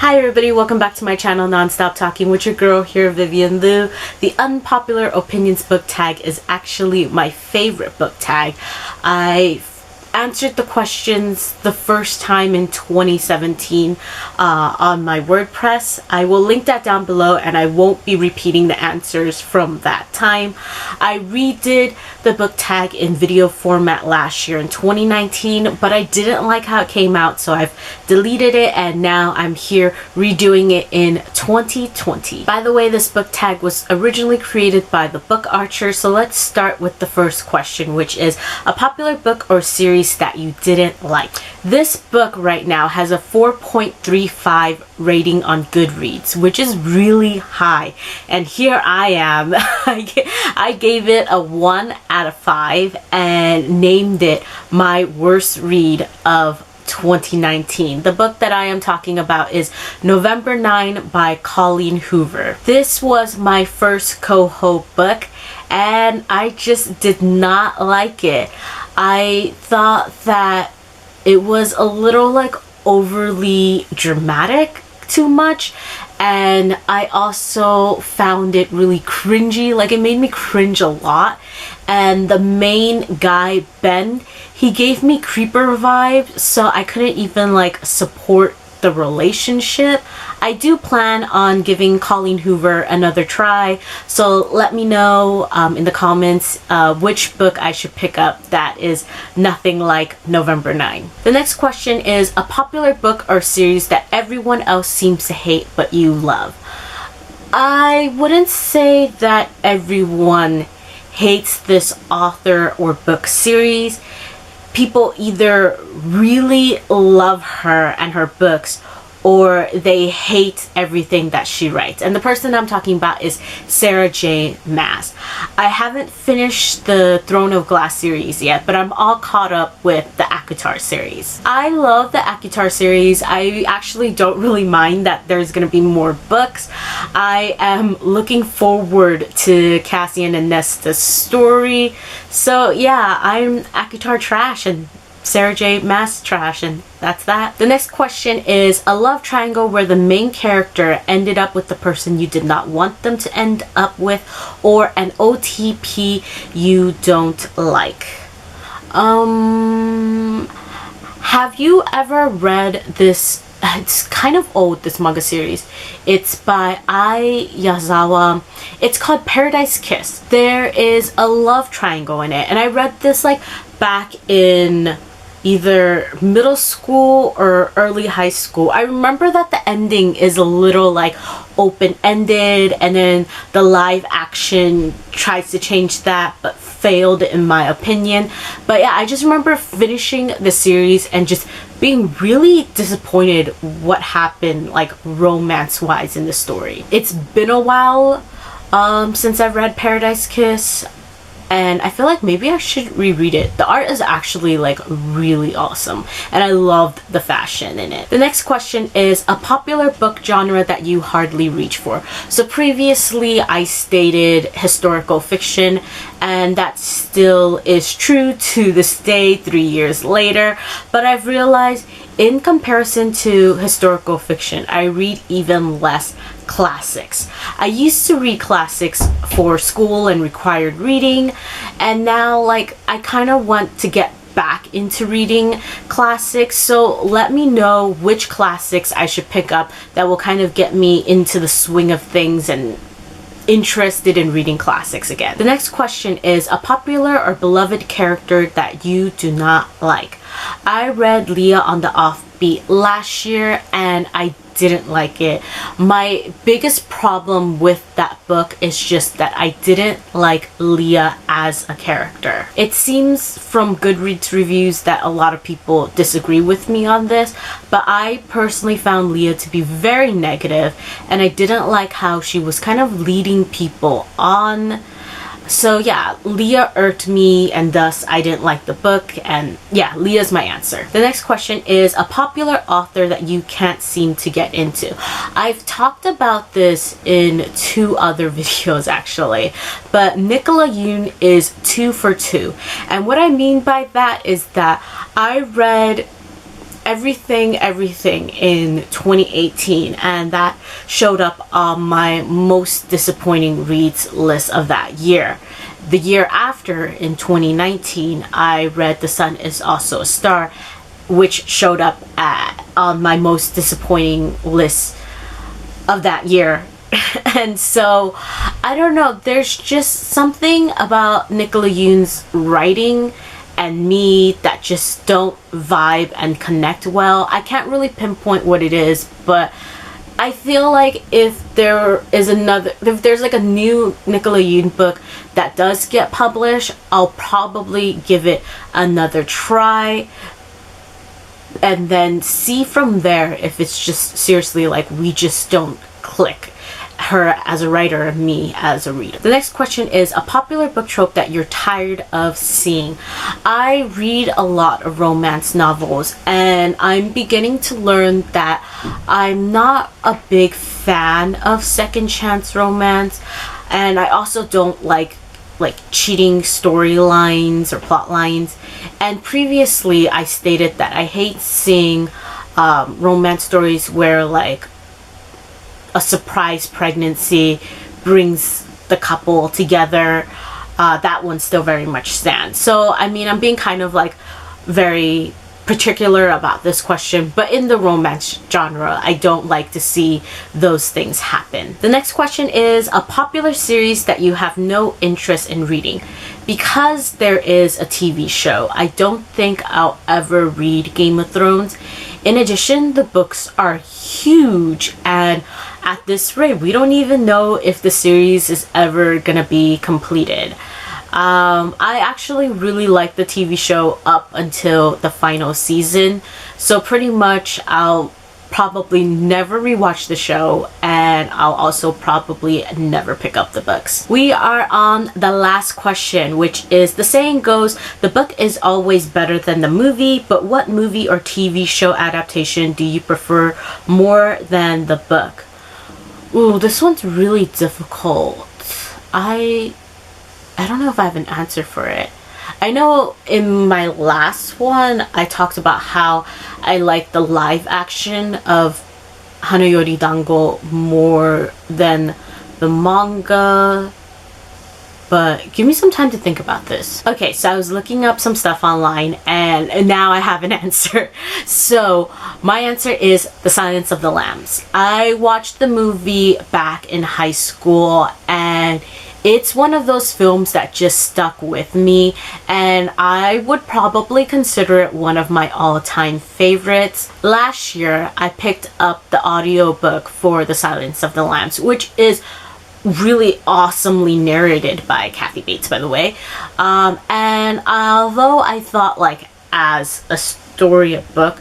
Hi everybody, welcome back to my channel, Nonstop Talking with your girl here, Vivian Liu. The Unpopular Opinions Book Tag is actually my favorite book tag. I answered the questions the first time in 2017 on my WordPress. I will link that down below and I won't be repeating the answers from that time. I redid the book tag in video format last year in 2019, but I didn't like how it came out, so I've deleted it and now I'm here redoing it in 2020. By the way, this book tag was originally created by the Book Archer, so let's start with the first question, which is a popular book or series that you didn't like. This book right now has a 4.35 rating on Goodreads, which is really high, and here I am. I gave it a 1 out of 5 and named it my worst read of 2019. The book that I am talking about is November 9 by Colleen Hoover. This was my first Coho book and I just did not like it. I thought that it was a little like overly dramatic, too much, and I also found it really cringy. Like, it made me cringe a lot. And the main guy, Ben, he gave me creeper vibes, so I couldn't even like support the relationship. I do plan on giving Colleen Hoover another try, so let me know in the comments which book I should pick up that is nothing like November 9. The next question is a popular book or series that everyone else seems to hate but you love. I wouldn't say that everyone hates this author or book series. People either really love her and her books, or they hate everything that she writes. And the person I'm talking about is Sarah J. Maas. I haven't finished the Throne of Glass series yet, but I'm all caught up with the ACOTAR series. I love the ACOTAR series. I actually don't really mind that there's gonna be more books. I am looking forward to Cassian and Nesta's story. So yeah, I'm ACOTAR trash and Sarah J. Maas trash, and that's that. The next question is a love triangle where the main character ended up with the person you did not want them to end up with, or an OTP you don't like. Have you ever read this? It's kind of old, this manga series. It's by Ai Yazawa. It's called Paradise Kiss. There is a love triangle in it, and I read this like back in either middle school or early high school. I remember that the ending is a little like open-ended, and then the live action tries to change that but failed in my opinion. But yeah, I just remember finishing the series and just being really disappointed what happened like romance-wise in the story. It's been a while since I've read Paradise Kiss, and I feel like maybe I should reread it. The art is actually like really awesome, and I loved the fashion in it. The next question is a popular book genre that you hardly reach for. So previously I stated historical fiction, and that still is true to this day 3 years later, but I've realized in comparison to historical fiction, I read even less classics. I used to read classics for school and required reading, and now like I kind of want to get back into reading classics. So let me know which classics I should pick up that will kind of get me into the swing of things and interested in reading classics again. The next question is a popular or beloved character that you do not like. I read Leah on the Offbeat last year and I didn't like it. My biggest problem with that book is just that I didn't like Leah as a character. It seems from Goodreads reviews that a lot of people disagree with me on this, but I personally found Leah to be very negative, and I didn't like how she was kind of leading people on. So yeah, Leah irked me, and thus I didn't like the book, and yeah, Leah's my answer. The next question is a popular author that you can't seem to get into. I've talked about this in 2 other videos actually, but Nicola Yoon is 2 for 2. And what I mean by that is that I read everything in 2018, and that showed up on my most disappointing reads list of that year. The year after, in 2019, I read The Sun Is Also a Star, which showed up on my most disappointing list of that year. And so, I don't know, there's just something about Nicola Yoon's writing and me that just don't vibe and connect well. I can't really pinpoint what it is, but I feel like if there's like a new Nicola Yoon book that does get published, I'll probably give it another try and then see from there if it's just seriously like we just don't click, her as a writer and me as a reader. The next question is a popular book trope that you're tired of seeing. I read a lot of romance novels, and I'm beginning to learn that I'm not a big fan of second chance romance, and I also don't like cheating storylines or plot lines. And previously I stated that I hate seeing romance stories where like a surprise pregnancy brings the couple together. That one still very much stands. So I mean, I'm being kind of like very particular about this question, but in the romance genre, I don't like to see those things happen. The next question is a popular series that you have no interest in reading. Because there is a TV show, I don't think I'll ever read Game of Thrones. In addition, the books are huge, and at this rate, we don't even know if the series is ever gonna be completed. I actually really like the TV show up until the final season, so pretty much I'll probably never rewatch the show, and I'll also probably never pick up the books. We are on the last question, which is the saying goes, the book is always better than the movie, but what movie or TV show adaptation do you prefer more than the book? Ooh, this one's really difficult. I don't know if I have an answer for it. I know in my last one, I talked about how I like the live action of Hanayori Dango more than the manga. But give me some time to think about this. Okay, so I was looking up some stuff online and now I have an answer. So my answer is The Silence of the Lambs. I watched the movie back in high school, and it's one of those films that just stuck with me, and I would probably consider it one of my all-time favorites. Last year, I picked up the audiobook for The Silence of the Lambs, which is really awesomely narrated by Kathy Bates, by the way. And although I thought like as a storybook,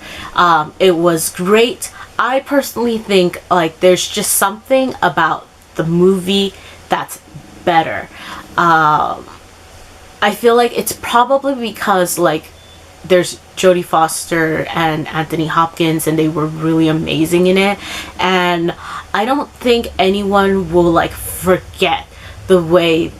it was great, I personally think like there's just something about the movie that's better. I feel like it's probably because like there's Jodie Foster and Anthony Hopkins, and they were really amazing in it, and I don't think anyone will like forget the way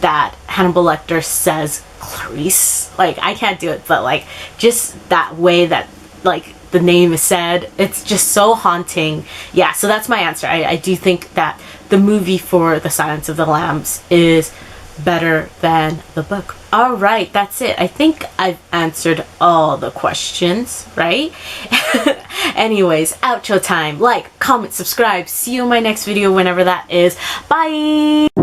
that Hannibal Lecter says Clarice. Like, I can't do it, but like just that way that like the name is said, it's just so haunting. Yeah, so that's my answer. I do think that the movie for The Silence of the Lambs is better than the book. All right, that's it. I think I've answered all the questions, right? Anyways, outro time. Like, comment, subscribe. See you in my next video whenever that is. Bye!